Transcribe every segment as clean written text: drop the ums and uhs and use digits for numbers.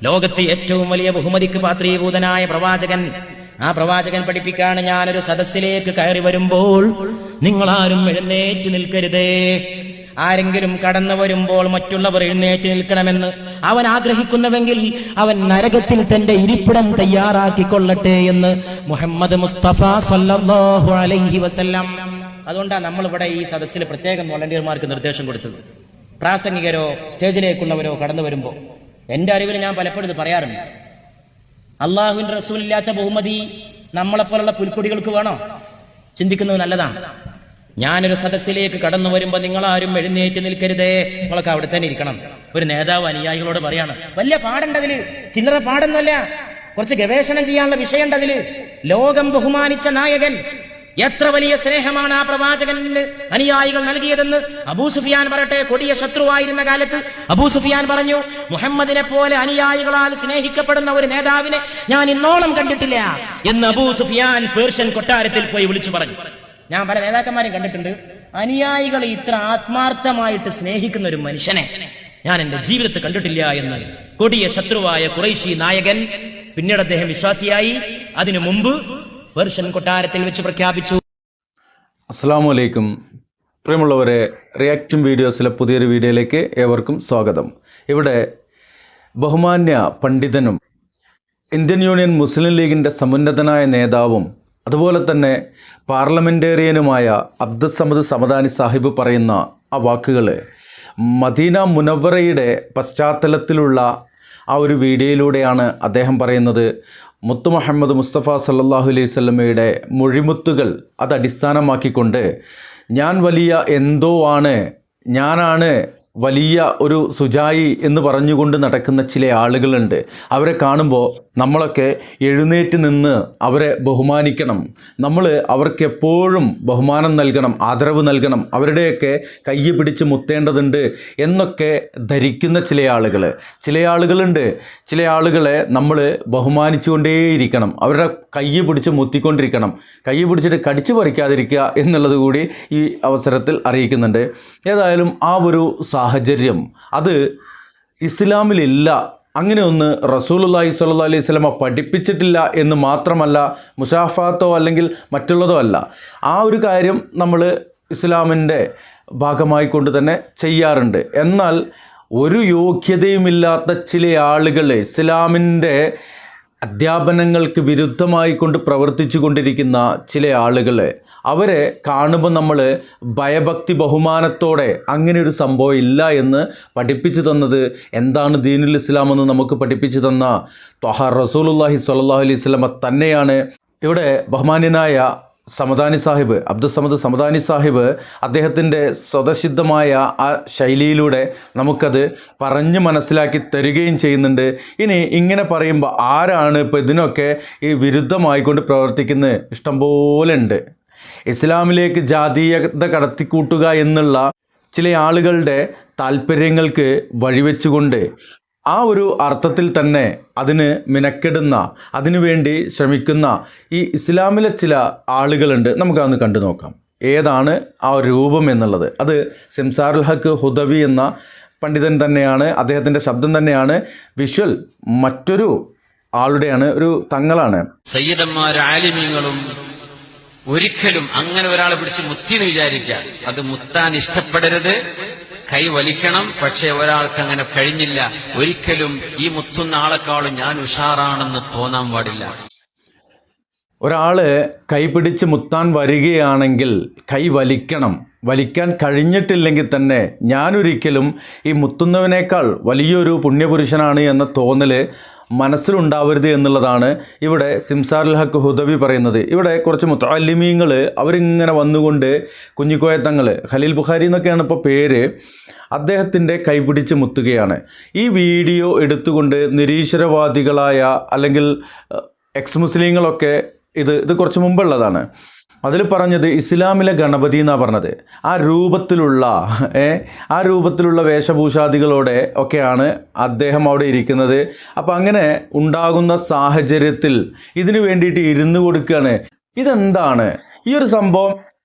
ലോകത്തെ ഏറ്റവും വലിയ ബഹുമതിക്ക് പാത്രീഭൂതനായ പ്രവാചകൻ, ആ പ്രവാചകൻ പഠിപ്പിക്കാണ്, ഞാനൊരു സദസ്സിലേക്ക് കയറി വരുമ്പോൾ നിങ്ങളാരും എഴുന്നേറ്റ് നിൽക്കരുതേ. ആരെങ്കിലും കടന്നു വരുമ്പോൾ മറ്റുള്ളവർ എഴുന്നേറ്റ് നിൽക്കണമെന്ന് അവൻ ആഗ്രഹിക്കുന്നുവെങ്കിൽ അവൻ നരകത്തിൽ തന്റെ ഇരിപ്പിടം തയ്യാറാക്കിക്കൊള്ളട്ടെ എന്ന് മുഹമ്മദ് മുസ്തഫ സല്ലല്ലാഹു അലൈഹി വസല്ലം. അതുകൊണ്ടാണ് നമ്മളിവിടെ ഈ സദസ്സിൽ പ്രത്യേകം വോളണ്ടിയർമാർക്ക് നിർദ്ദേശം കൊടുത്തത്. പ്രാസംഗികരോ സ്റ്റേജിലേക്കുള്ളവരോ കടന്നു വരുമ്പോൾ എന്റെ അറിവിൽ ഞാൻ പലപ്പോഴും ഇത് പറയാറുണ്ട്, അള്ളാഹുവിന്റെ റസൂലില്ലാത്ത ബഹുമതി നമ്മളെപ്പോലുള്ള പുൽക്കൊടികൾക്ക് വേണോ? ചിന്തിക്കുന്നത് നല്ലതാണ്. ഞാനൊരു സദസ്സിലേക്ക് കടന്നു വരുമ്പോൾ നിങ്ങളാരും എഴുന്നേറ്റ് നിൽക്കരുതേ, നിങ്ങളൊക്കെ അവിടെ തന്നെ ഇരിക്കണം. ഒരു നേതാവ് അനുയായികളോട് പറയാണ്, വലിയ പാടുണ്ടതില്, ചില്ലറ പാടൊന്നുമല്ല, കുറച്ച് ഗവേഷണം ചെയ്യാനുള്ള വിഷയമുണ്ടതില്. ലോകം ബഹുമാനിച്ച നായകൻ, എത്ര വലിയ സ്നേഹമാണ് ആ പ്രവാചകന് അനുയായികൾ നൽകിയതെന്ന് അബൂ സുഫിയാൻ പറയട്ടെ. കൊടിയ ശത്രുവായിരുന്ന കാലത്ത് അബൂ സുഫിയാൻ പറഞ്ഞു, മുഹമ്മദിനെ പോലെ അനുയായികളാൽ സ്നേഹിക്കപ്പെടുന്ന ഒരു നേതാവിനെ ഞാൻ ഇന്നോളം കണ്ടിട്ടില്ല എന്ന് അബൂ സുഫിയാൻ പേർഷ്യൻ കൊട്ടാരത്തിൽ പോയി വിളിച്ചു പറഞ്ഞു. ഞാൻ പല നേതാക്കന്മാരും കണ്ടിട്ടുണ്ട്, അനുയായികളെ ഇത്ര ആത്മാർത്ഥമായിട്ട് സ്നേഹിക്കുന്ന ഒരു മനുഷ്യനെ ഞാൻ എന്റെ ജീവിതത്തിൽ കണ്ടിട്ടില്ല എന്ന് കൊടിയ ശത്രുവായ ഖുറൈശി നായകൻ. പിന്നീട് അദ്ദേഹം വിശ്വാസിയായി. അതിനു മുമ്പ് പേർഷ്യൻ കൊട്ടാരത്തിൽ വെച്ച് പ്രഖ്യാപിച്ചു. അസ്സലാമു അലൈക്കും. പ്രിയമുള്ളവരെ, റിയാക്റ്റിംഗ് വീഡിയോസിലെ പുതിയൊരു വീഡിയോയിലേക്ക് ഏവർക്കും സ്വാഗതം. ഇവിടെ ബഹുമാന്യ പണ്ഡിതനും ഇന്ത്യൻ യൂണിയൻ മുസ്ലിം ലീഗിൻ്റെ സമുന്നതനായ നേതാവും അതുപോലെ തന്നെ പാർലമെൻറ്റേറിയനുമായ അബ്ദുൽ സമദ് സമദാനി സാഹിബ് പറയുന്ന ആ വാക്കുകൾ മദീന മുനവ്വറയുടെ പശ്ചാത്തലത്തിലുള്ള ആ ഒരു വീഡിയോയിലൂടെയാണ് അദ്ദേഹം പറയുന്നത്. മുത്തു മുഹമ്മദ് മുസ്തഫ സല്ലല്ലാഹു അലൈഹി വസല്ലമയുടെ മൊഴിമുത്തുകൾ അത് അടിസ്ഥാനമാക്കിക്കൊണ്ട് ഞാൻ വലിയ എന്തോ ആണ്, ഞാനാണ് വലിയ ഒരു സുജായി എന്ന് പറഞ്ഞുകൊണ്ട് നടക്കുന്ന ചില ആളുകളുണ്ട്. അവരെ കാണുമ്പോൾ നമ്മളൊക്കെ എഴുന്നേറ്റ് നിന്ന് അവരെ ബഹുമാനിക്കണം, നമ്മൾ അവർക്ക് എപ്പോഴും ബഹുമാനം നൽകണം, ആദരവ് നൽകണം, അവരുടെയൊക്കെ കൈ പിടിച്ച് മുത്തേണ്ടതുണ്ട് എന്നൊക്കെ ധരിക്കുന്ന ചില ആളുകളുണ്ട്. ചില ആളുകളെ നമ്മൾ ബഹുമാനിച്ചുകൊണ്ടേയിരിക്കണം, അവരുടെ കൈ പിടിച്ച് മുത്തിക്കൊണ്ടിരിക്കണം, കൈ പിടിച്ചിട്ട് കടിച്ചു പറിക്കാതിരിക്കുക എന്നുള്ളത് കൂടി ഈ അവസരത്തിൽ അറിയിക്കുന്നുണ്ട്. ഏതായാലും ആ ഒരു സാഹചര്യം അത് ഇസ്ലാമിലില്ല. അങ്ങനെ ഒന്ന് റസൂലുള്ളാഹി സ്വല്ലല്ലാഹു അലൈഹി വസല്ലമ പഠിപ്പിച്ചിട്ടില്ല എന്ന് മാത്രമല്ല, മുസാഫാത്തോ അല്ലെങ്കിൽ മറ്റുള്ളതോ അല്ല. ആ ഒരു കാര്യം നമ്മൾ ഇസ്ലാമിൻ്റെ ഭാഗമായിക്കൊണ്ട് തന്നെ ചെയ്യാറുണ്ട്. എന്നാൽ ഒരു യോഗ്യതയുമില്ലാത്ത ചില ആളുകൾ ഇസ്ലാമിൻ്റെ അധ്യാപനങ്ങൾക്ക് വിരുദ്ധമായി കൊണ്ട് പ്രവർത്തിച്ചു കൊണ്ടിരിക്കുന്ന ചില ആളുകൾ, അവരെ കാണുമ്പോൾ നമ്മൾ ഭയഭക്തി ബഹുമാനത്തോടെ അങ്ങനെ ഒരു സംഭവം ഇല്ല എന്ന് പഠിപ്പിച്ചു തന്നത് എന്താണ് ദീനുൽ ഇസ്ലാം എന്ന് നമുക്ക് പഠിപ്പിച്ചു തന്ന ത്വഹ റസൂലുള്ളാഹി സ്വല്ലല്ലാഹു അലൈഹി വസല്ലമ തന്നെയാണ്. ഇവിടെ ബഹുമാന്യനായ സമദാനി സാഹിബ്, അബ്ദുൽ സമദ് സമദാനി സാഹിബ് അദ്ദേഹത്തിൻ്റെ സ്വതസിദ്ധമായ ആ ശൈലിയിലൂടെ നമുക്കത് പറഞ്ഞ് മനസ്സിലാക്കി തരികയും ചെയ്യുന്നുണ്ട്. ഇനി ഇങ്ങനെ പറയുമ്പോൾ ആരാണ് ഇപ്പോൾ ഇതിനൊക്കെ ഈ വിരുദ്ധമായിക്കൊണ്ട് പ്രവർത്തിക്കുന്നത്? ഇഷ്ടംപോലെ ഉണ്ട്. ഇസ്ലാമിലേക്ക് ജാതീയത കടത്തിക്കൂട്ടുക എന്നുള്ള ചില ആളുകളുടെ താല്പര്യങ്ങൾക്ക് വഴിവെച്ചുകൊണ്ട് ആ ഒരു അർത്ഥത്തിൽ തന്നെ അതിന് മിനക്കെടുന്ന, അതിനുവേണ്ടി ശ്രമിക്കുന്ന ഈ ഇസ്ലാമിലെ ചില ആളുകളുണ്ട്. നമുക്കതൊന്ന് കണ്ടു നോക്കാം ഏതാണ് ആ രൂപം എന്നുള്ളത്. അത് സിംസാറുൽ ഹക്ക് ഹുദവി എന്ന പണ്ഡിതൻ തന്നെയാണ്, അദ്ദേഹത്തിൻ്റെ ശബ്ദം തന്നെയാണ്. വിഷ്വൽ മറ്റൊരു ആളുടെയാണ്, ഒരു തങ്ങളാണ്. സയ്യിദന്മാരും ആലിമീങ്ങളും ഒരിക്കലും അങ്ങനെ ഒരാളെ പിടിച്ച് മുത്തിന്ന് വിചാരിക്കുക, അത് മുത്താൻ ഇഷ്ടപ്പെടരുത്, കൈ വലിക്കണം. പക്ഷെ ഒരാൾക്ക് അങ്ങനെ കഴിഞ്ഞില്ല. ഒരിക്കലും ഈ മുത്തുന്ന ആളെക്കാളും ഞാൻ ഉഷാറാണെന്ന് തോന്നാൻ പാടില്ല. ഒരാള് കൈ പിടിച്ച് മുത്താൻ വരികയാണെങ്കിൽ കൈ വലിക്കണം. വലിക്കാൻ കഴിഞ്ഞിട്ടില്ലെങ്കിൽ തന്നെ ഞാനൊരിക്കലും ഈ മുത്തുന്നവനേക്കാൾ വലിയൊരു പുണ്യപുരുഷനാണ് എന്ന തോന്നൽ മനസ്സിലുണ്ടാവരുത് എന്നുള്ളതാണ് ഇവിടെ സിംസാറുൽ ഹക്ക് ഹുദവി പറയുന്നത്. ഇവിടെ കുറച്ച് മുത്തഅല്ലിമീങ്ങൾ അവരിങ്ങനെ വന്നുകൊണ്ട്, കുഞ്ഞിക്കോയത്തങ്ങൾ, ഖലീൽ ബുഖാരി എന്നൊക്കെയാണ് ഇപ്പോൾ പേര്, അദ്ദേഹത്തിൻ്റെ കൈപിടിച്ച് മുത്തുകയാണ്. ഈ വീഡിയോ എടുത്തുകൊണ്ട് നിരീശ്വരവാദികളായ അല്ലെങ്കിൽ എക്സ് മുസ്ലിങ്ങളൊക്കെ ഇത് കുറച്ച് മുമ്പുള്ളതാണ്. അതിൽ പറഞ്ഞത് ഇസ്ലാമിലെ ഗണപതി എന്നാണ് പറഞ്ഞത്. ആ രൂപത്തിലുള്ള വേഷഭൂഷാദികളോടെ ഒക്കെയാണ് അദ്ദേഹം അവിടെ ഇരിക്കുന്നത്. അപ്പം അങ്ങനെ ഉണ്ടാകുന്ന സാഹചര്യത്തിൽ ഇതിനു വേണ്ടിയിട്ട് ഇരുന്ന് കൊടുക്കുകയാണ്. ഇതെന്താണ് ഈ ഒരു സംഭവം?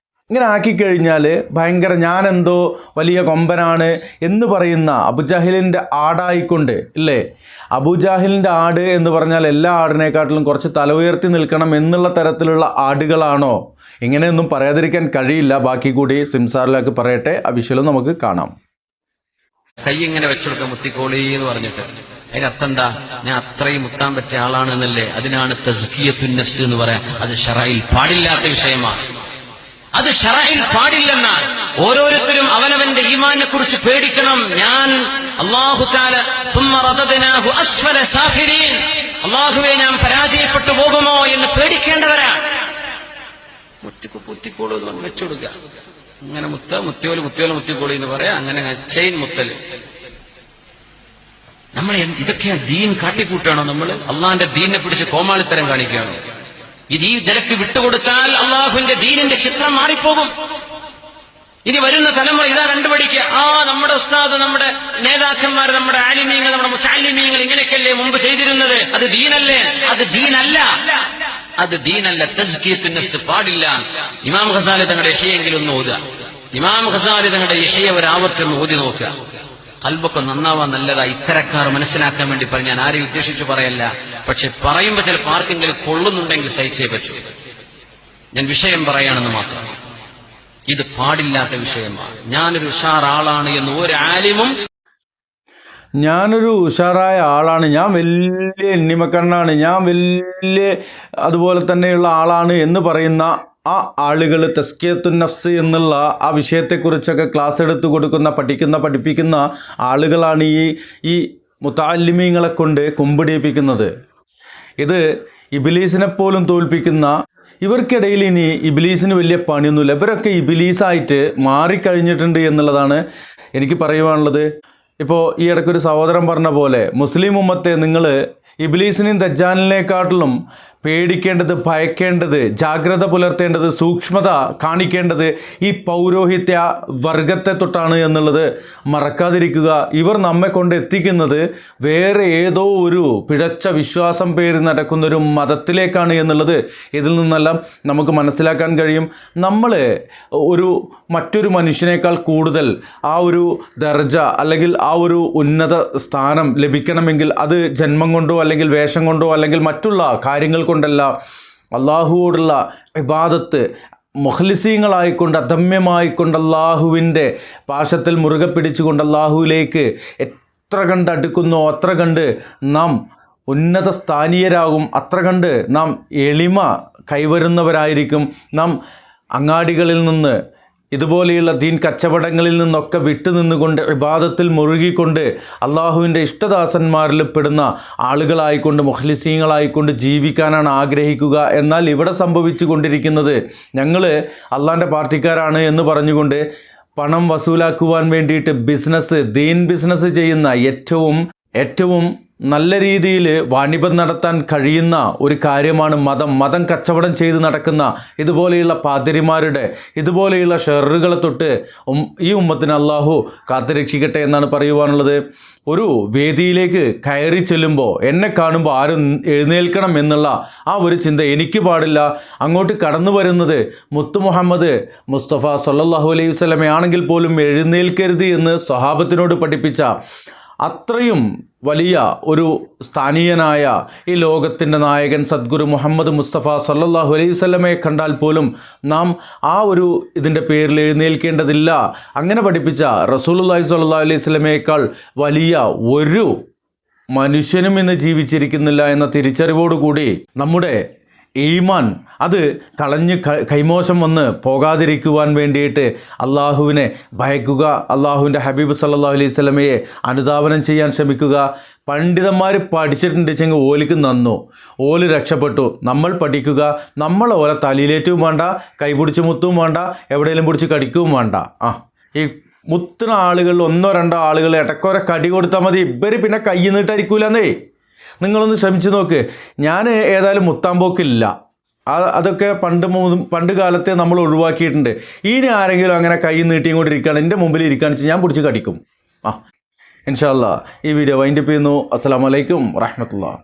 ഇങ്ങനെ ആക്കിക്കഴിഞ്ഞാൽ ഭയങ്കര ഞാനെന്തോ വലിയ കൊമ്പനാണ് എന്ന് പറയുന്ന അബുജാഹിലിൻ്റെ ആടായിക്കൊണ്ട് ഇല്ലേ, അബുജാഹിലിൻ്റെ ആട് എന്ന് പറഞ്ഞാൽ എല്ലാ ആടിനെക്കാട്ടിലും കുറച്ച് തല ഉയർത്തി നിൽക്കണം എന്നുള്ള തരത്തിലുള്ള ആടുകളാണോ? ഇങ്ങനെയൊന്നും പറയാതിരിക്കാൻ കഴിയില്ല. ബാക്കി കൂടി സിംസാറിലേക്ക് പറയട്ടെ, ആ വിഷയം നമുക്ക് കാണാം. കൈ ഇങ്ങനെ വെച്ചുകൊടുക്കാം മുത്തിക്കോളി എന്ന് പറഞ്ഞിട്ട് അതിനർത്ഥം എന്താ? ഞാൻ അത്രയും മുത്താൻ പറ്റിയ ആളാണ് എന്നല്ലേ? അതിനാണ് തസ്കിയത്തുൻ നഫ്സ് എന്ന് പറയാം. അത് ശറഈൽ പാടില്ലാത്ത വിഷയമാണ്. അത് ശറഈൽ പാടില്ലെന്നാണ്. ഓരോരുത്തരും അവനവന്റെ ഈമാനെ കുറിച്ച് പേടിക്കണം. ഞാൻ അല്ലാഹു തആല സുമ്മ റദദ്നാഹു അസ്ഫല സാഫിരീൻ, അല്ലാഹുവേ ഞാൻ പരാജയപ്പെട്ടു പോകുമോ എന്ന് പേടിക്കേണ്ടവരാണ്. മുത്തിക്കോളൂ എന്ന് പറഞ്ഞ് വെച്ചുകൊടുക്കുക. അങ്ങനെ മുത്തിക്കോളി എന്ന് പറയാ. അങ്ങനെ ചെയിൻ മുത്തല്. നമ്മൾ ഇതൊക്കെ ദീൻ കാട്ടിക്കൂട്ടാണോ? നമ്മൾ അള്ളാഹിന്റെ ദീനിനെ പിടിച്ച് കോമാളിത്തരം കാണിക്കുകയാണോ? ഇത് ഈ നിലക്ക് വിട്ടുകൊടുത്താൽ അള്ളാഹുവിന്റെ ദീനിന്റെ ചിത്രം മാറിപ്പോകും. ഇനി വരുന്ന തലമുറ ഇതാ കണ്ടുപിടിക്കുക, നമ്മുടെ ഉസ്താദ്, നമ്മുടെ നേതാക്കന്മാർ, നമ്മുടെ ആലിമീങ്ങൾ, നമ്മുടെ മുച്ചാലിമീങ്ങൾ ഇങ്ങനെയൊക്കെയല്ലേ മുമ്പ് ചെയ്തിരുന്നത്? അത് ദീനല്ലേ? അത് ദീനല്ല. അത് ദീനല്ല. തസ്കിയത്തുൻ നഫ്സ് പാടില്ല. ഇമാം ഖസാലി തങ്ങളുടെ യഹ്യയെങ്കിലും ഒന്ന് ഓതുക. ഇമാം ഖസാലി തങ്ങളുടെ യഹ്യ ഒരു ആവർത്തനം ഓതി നോക്കുക. ഖൽബൊക്കെ നന്നാവാൻ നല്ലതാ. ഇത്തരക്കാർ മനസ്സിലാക്കാൻ വേണ്ടി പറഞ്ഞ് ഞാൻ ആരെയും ഉദ്ദേശിച്ചു പറയല്ല. പക്ഷെ പറയുമ്പോൾ ചിലപ്പോൾ ആർക്കെങ്കിലും കൊള്ളുന്നുണ്ടെങ്കിൽ സഹിച്ചേ പറ്റൂ. ഞാൻ വിഷയം പറയാണെന്ന് മാത്രം. ഇത് പാടില്ലാത്ത വിഷയമാണ്. ഞാനൊരു ഉഷാർ ആളാണ് എന്ന് ഒരു ആലിമും, ഞാനൊരു ഉഷാറായ ആളാണ്, ഞാൻ വലിയ എണ്ണിമക്കണ്ണാണ്, ഞാൻ വലിയ അതുപോലെ തന്നെയുള്ള ആളാണ് എന്ന് പറയുന്ന ആ ആളുകൾ തസ്കിയത്തുൻ നഫ്സ് എന്നുള്ള ആ വിഷയത്തെക്കുറിച്ചൊക്കെ ക്ലാസ് എടുത്തു കൊടുക്കുന്ന, പഠിപ്പിക്കുന്ന ആളുകളാണ് ഈ മുതഅല്ലിമീങ്ങളെ കൊണ്ട് കുമ്പിടിപ്പിക്കുന്നത്. ഇത് ഇബ്ലീസിനെ പോലും തോൽപ്പിക്കുന്ന ഇവർക്കിടയിൽ ഇനി ഇബ്ലീസിന് വലിയ പണിയൊന്നുമില്ല. ഇവരൊക്കെ ഇബ്ലീസായിട്ട് മാറിക്കഴിഞ്ഞിട്ടുണ്ട് എന്നുള്ളതാണ് എനിക്ക് പറയുവാനുള്ളത്. ഇപ്പോൾ ഈ ഇടയ്ക്കൊരു സഹോദരൻ പറഞ്ഞ പോലെ മുസ്ലിം ഉമ്മത്തെ നിങ്ങൾ ഇബ്ലീസിനെയും ദജ്ജാലിനെക്കാട്ടിലും പേടിക്കേണ്ടത്, ഭയക്കേണ്ടത്, ജാഗ്രത പുലർത്തേണ്ടത്, സൂക്ഷ്മത കാണിക്കേണ്ടത് ഈ പൗരോഹിത്യ വർഗത്തെ തൊട്ടാണ് എന്നുള്ളത് മറക്കാതിരിക്കുക. ഇവർ നമ്മെ കൊണ്ട് എത്തിക്കുന്നത് വേറെ ഏതോ ഒരു പിഴച്ച വിശ്വാസം പേര് നടക്കുന്നൊരു മതത്തിലേക്കാണ് എന്നുള്ളത് ഇതിൽ നിന്നെല്ലാം നമുക്ക് മനസ്സിലാക്കാൻ കഴിയും. നമ്മൾ മറ്റൊരു മനുഷ്യനേക്കാൾ കൂടുതൽ ആ ഒരു ദർജ അല്ലെങ്കിൽ ആ ഒരു ഉന്നത സ്ഥാനം ലഭിക്കണമെങ്കിൽ അത് ജന്മം കൊണ്ടോ അല്ലെങ്കിൽ വേഷം കൊണ്ടോ അല്ലെങ്കിൽ മറ്റുള്ള കാര്യങ്ങൾ കൊണ്ടല്ല. അള്ളാഹുവോടുള്ള ഇബാദത്ത് മുഖ്ലിസീങ്ങളായിക്കൊണ്ട്, അദമ്യമായിക്കൊണ്ട്, അള്ളാഹുവിൻ്റെ പാശത്തിൽ മുറുകെ പിടിച്ചുകൊണ്ട് അള്ളാഹുവിലേക്ക് എത്ര കണ്ട് അടുക്കുന്നോ അത്ര കണ്ട് നാം ഉന്നത സ്ഥാനീയരാകും, അത്ര കണ്ട് നാം എളിമ കൈവരുന്നവരായിരിക്കും. നാം അങ്ങാടികളിൽ നിന്ന്, ഇതുപോലെയുള്ള ദീൻ കച്ചവടങ്ങളിൽ നിന്നൊക്കെ വിട്ടുനിന്നുകൊണ്ട് ഇബാദത്തിൽ മുറുകിക്കൊണ്ട് അള്ളാഹുവിൻ്റെ ഇഷ്ടദാസന്മാരിൽ പെടുന്ന ആളുകളായിക്കൊണ്ട്, മുഖ്ലിസീങ്ങളായിക്കൊണ്ട് ജീവിക്കാനാണ് ആഗ്രഹിക്കുക. എന്നാൽ ഇവിടെ സംഭവിച്ചു കൊണ്ടിരിക്കുന്നത്, ഞങ്ങൾ അള്ളാഹിൻ്റെ പാർട്ടിക്കാരാണ് എന്ന് പറഞ്ഞുകൊണ്ട് പണം വസൂലാക്കുവാൻ വേണ്ടിയിട്ട് ദീൻ ബിസിനസ് ചെയ്യുന്ന ഏറ്റവും നല്ല രീതിയിൽ വാണിഭം നടത്താൻ കഴിയുന്ന ഒരു കാര്യമാണ് മതം കച്ചവടം ചെയ്ത് നടക്കുന്ന ഇതുപോലെയുള്ള പാതിരിമാരുടെ ഇതുപോലെയുള്ള ഷെറുകളെ തൊട്ട് ഈ ഉമ്മത്തിന് അള്ളാഹു കാത്തുരക്ഷിക്കട്ടെ എന്നാണ് പറയുവാനുള്ളത്. ഒരു വേദിയിലേക്ക് കയറി ചെല്ലുമ്പോൾ എന്നെ കാണുമ്പോൾ ആരും എഴുന്നേൽക്കണം എന്നുള്ള ആ ഒരു ചിന്ത എനിക്ക് പാടില്ല. അങ്ങോട്ട് കടന്നു വരുന്നത് മുത്തു മുഹമ്മദ് മുസ്തഫ സല്ലല്ലാഹു അലൈഹി വസല്ലമയാണെങ്കിൽ പോലും എഴുന്നേൽക്കരുത് എന്ന് സ്വഹാബത്തിനോട് പഠിപ്പിച്ച അത്രയും വലിയ ഒരു സ്ഥാനീയനായ ഈ ലോകത്തിൻ്റെ നായകൻ സദ്ഗുരു മുഹമ്മദ് മുസ്തഫ സല്ലല്ലാഹു അലൈഹി വസല്ലമയെ കണ്ടാൽ പോലും നാം ആ ഒരു ഇതിൻ്റെ പേരിൽ എഴുന്നേൽക്കേണ്ടതില്ല. അങ്ങനെ പഠിപ്പിച്ച റസൂലുള്ളാഹി സ്വല്ലല്ലാഹു അലൈഹി വസല്ലമയേക്കാൾ വലിയ ഒരു മനുഷ്യനും ഇന്ന് ജീവിച്ചിരിക്കുന്നില്ല എന്ന തിരിച്ചറിവോടുകൂടി നമ്മുടെ ഈമാൻ അത് കൈമോശം വന്ന് പോകാതിരിക്കുവാൻ വേണ്ടിയിട്ട് അള്ളാഹുവിനെ ഭയക്കുക, അള്ളാഹുവിൻ്റെ ഹബീബ് സല്ലല്ലാഹു അലൈഹി വസല്ലമയെ അനുധാവനം ചെയ്യാൻ ശ്രമിക്കുക. പണ്ഡിതന്മാർ പഠിച്ചിട്ടുണ്ട് വെച്ചെങ്കിൽ ഓലിക്ക് നന്നു, ഓല് രക്ഷപ്പെട്ടു. നമ്മൾ പഠിക്കുക, നമ്മൾ ഓലെ തലയിലേറ്റവും വേണ്ട, കൈപിടിച്ച് മുത്തും വേണ്ട, എവിടെയെങ്കിലും പിടിച്ച് കടിക്കുകയും വേണ്ട. ഈ മുത്തുന്ന ആളുകളിൽ 1-2 ആളുകൾ ഇടയ്ക്കൊരെ കടി കൊടുത്താൽ മതി. ഇവർ പിന്നെ കൈ നീട്ടായിരിക്കൂലെന്നേ. നിങ്ങളൊന്ന് ശ്രമിച്ചു നോക്ക്. ഞാൻ ഏതായാലും മുത്താമ്പോക്കില്ല, അതൊക്കെ പണ്ട് കാലത്തെ നമ്മൾ ഒഴിവാക്കിയിട്ടുണ്ട്. ഇനി ആരെങ്കിലും അങ്ങനെ കൈ നീട്ടിയും കൊണ്ടിരിക്കുകയാണ്, എൻ്റെ മുമ്പിൽ ഇരിക്കുകയാണെന്ന് വെച്ചാൽ ഞാൻ പിടിച്ച് കടിക്കും. ഇൻഷാ അല്ലാഹ് ഈ വീഡിയോ വൈൻഡപ്പ് ചെയ്യുന്നു. അസ്സലാമു അലൈക്കും വറഹ്മത്തുള്ളാഹി.